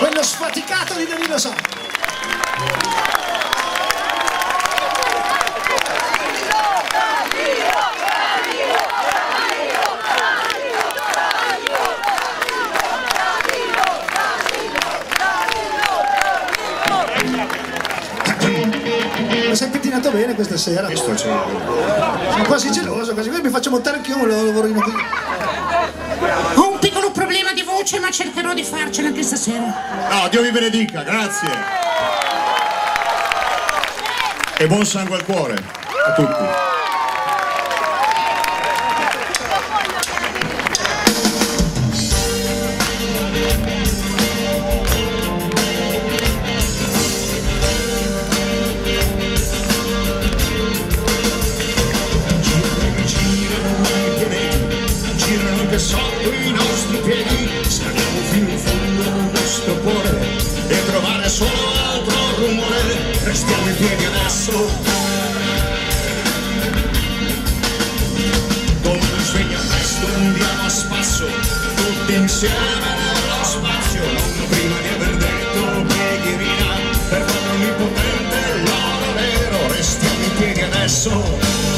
quello sfaticato di Danilo Sotto. Mi sei pettinato bene questa sera. Sono quasi geloso, quasi mi faccio montare anch'io un lavorino qui. Ho un piccolo problema di voce, ma cercherò di farcela anche stasera. No, Dio vi benedica, grazie. E buon sangue al cuore a tutti. Sotto i nostri piedi saliamo fino in fondo al nostro cuore e trovare solo altro rumore. Restiamo in piedi adesso come una sveglia presto, andiamo a spasso tutti insieme nello spazio, non prima di aver detto pregherina per Padre onnipotente l'oro nero. Restiamo in piedi adesso.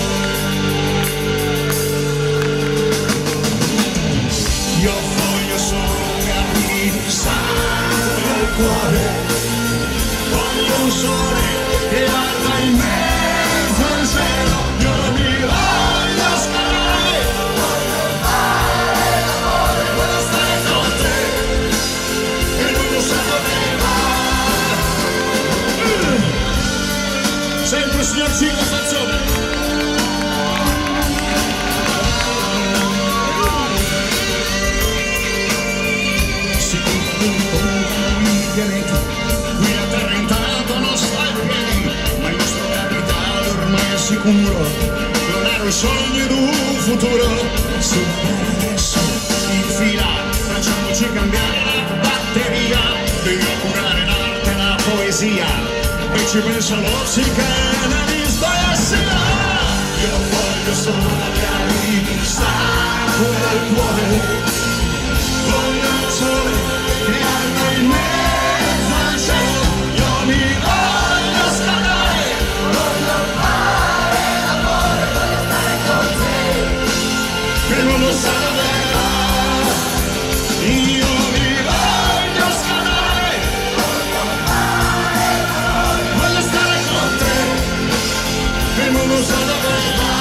Io voglio solo che arrivi sangue nel cuore, voglio un sole che arda in mezzo al cielo, io non mi voglio scalare, voglio fare l'amore, voglio stare con te, e il mondo sa dove va. Sempre signor Ciclo Fazzone. Qui la terra intanto non sta in piedi, ma il nostro capitale ormai è sicuro, non era un sogno ed un futuro. Su adesso in fila facciamoci cambiare la batteria, devi curare l'arte e la poesia, e ci pensa lo psicanalista e sia. Io voglio solo che arrivi sangue nel cuore, voglio il sole che arda in mezzo al cielo, io mi voglio scalare, voglio fare l'amore, voglio stare con te, che non lo sa dove va. Io mi voglio scalare, voglio fare l'amore, voglio stare con te, che non lo sa dove va.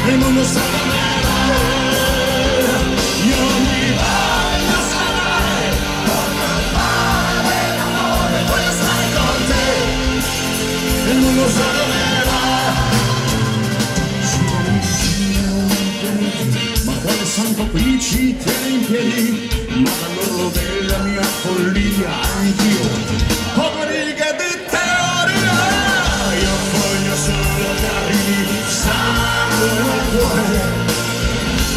Il mondo sa dove va, io mi voglio scalare, voglio fare l'amore, voglio stare con te, il mondo sa dove va. Siamo vicini a un pianeta, ma quale santo qui ci tiene in piedi, ma dall'orlo della mia follia anch'io ho due righe di teoria. Io voglio solo che arrivi sangue nel cuore,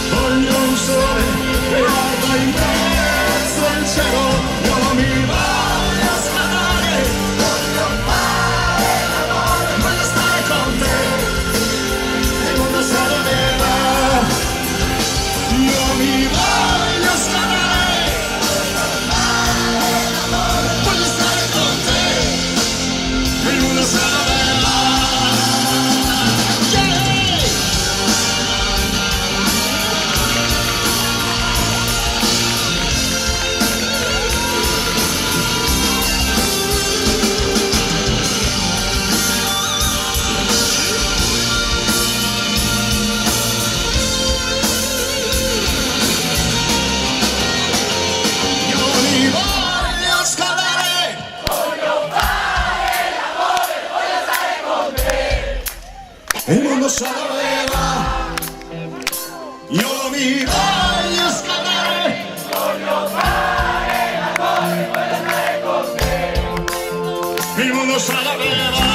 voglio un sole che arda in mezzo al cielo, io mi voglio scalare, voglio fare l'amore, voglio stare con te, il mondo sa dove va. Io mi voglio scalare, voglio fare l'amore, voglio stare cosa l'aveva